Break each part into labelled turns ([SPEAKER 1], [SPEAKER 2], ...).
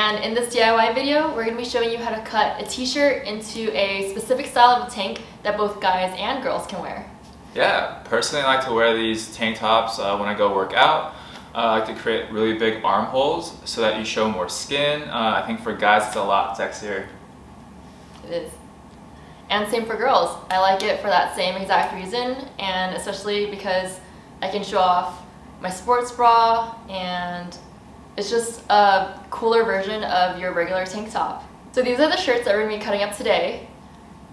[SPEAKER 1] And in this DIY video, we're going to be showing you how to cut a t-shirt into a specific style of a tank that both guys and girls can wear.
[SPEAKER 2] Yeah, personally I like to wear these tank tops when I go work out. I like to create really big armholes so that you show more skin. I think for guys it's a lot sexier.
[SPEAKER 1] It is. And same for girls. I like it for that same exact reason, and especially because I can show off my sports bra, and it's just a cooler version of your regular tank top. So these are the shirts that we're going to be cutting up today.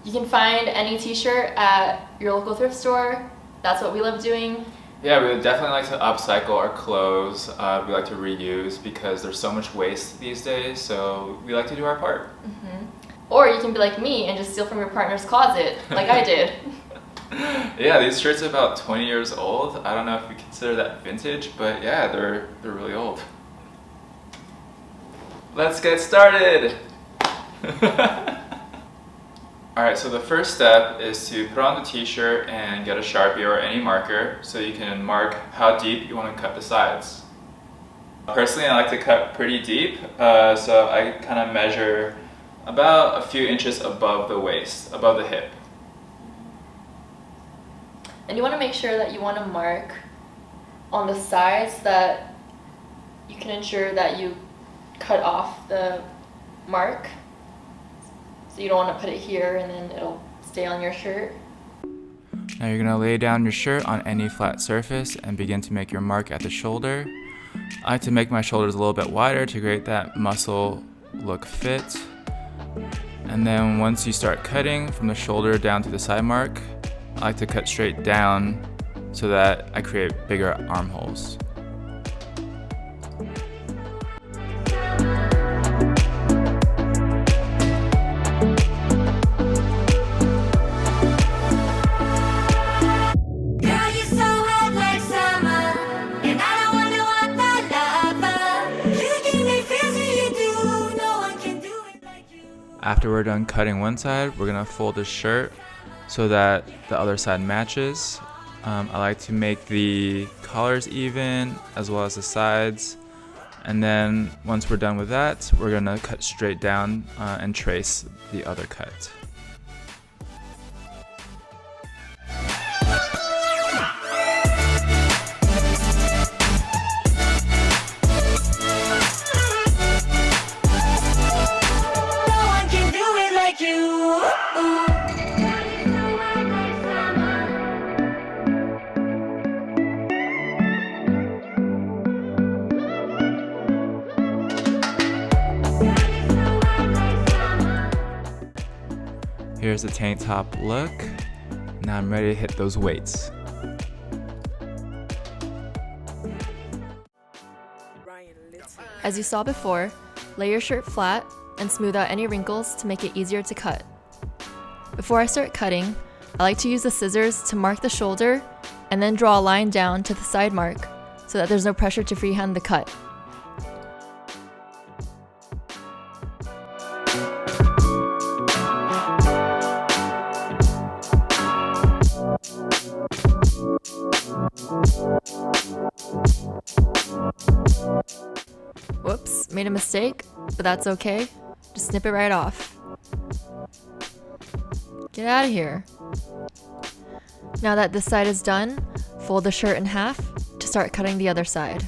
[SPEAKER 1] You can find any t-shirt at your local thrift store. That's what we love doing.
[SPEAKER 2] Yeah, we would definitely like to upcycle our clothes. We like to reuse because there's so much waste these days, so we like to do our part.
[SPEAKER 1] Or you can be like me and just steal from your partner's closet, like I did.
[SPEAKER 2] Yeah, these shirts are about 20 years old. I don't know if we consider that vintage, but yeah, they're really old. Let's get started! Alright, so the first step is to put on the t-shirt and get a Sharpie or any marker so you can mark how deep you want to cut the sides. Personally, I like to cut pretty deep, so I kind of measure about a few inches above the waist, above the hip.
[SPEAKER 1] And you want to make sure that you want to mark on the sides that you can ensure that you cut off the mark. So you don't want to put it here and then it'll stay on your shirt.
[SPEAKER 2] Now you're going to lay down your shirt on any flat surface and begin to make your mark at the shoulder. I like to make my shoulders a little bit wider to create that muscle look fit. And then once you start cutting from the shoulder down to the side mark, I like to cut straight down so that I create bigger armholes. After we're done cutting one side, we're gonna fold the shirt so that the other side matches. I like to make the collars even as well as the sides. And then once we're done with that, we're gonna cut straight down and trace the other cut. Here's the tank top look. Now I'm ready to hit those weights.
[SPEAKER 1] As you saw before, lay your shirt flat and smooth out any wrinkles to make it easier to cut. Before I start cutting, I like to use the scissors to mark the shoulder and then draw a line down to the side mark so that there's no pressure to freehand the cut. Whoops, made a mistake, but that's okay. Just snip it right off. Get out of here. Now that this side is done, fold the shirt in half to start cutting the other side.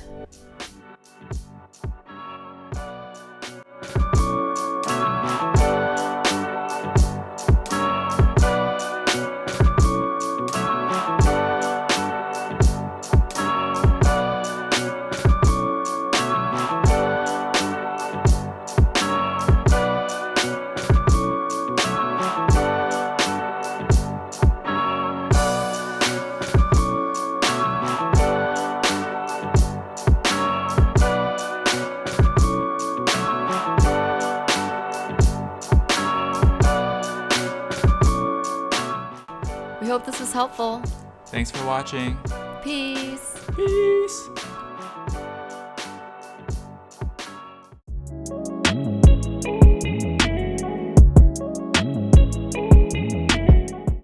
[SPEAKER 1] We hope this was helpful.
[SPEAKER 2] Thanks for watching.
[SPEAKER 1] Peace.
[SPEAKER 2] Peace.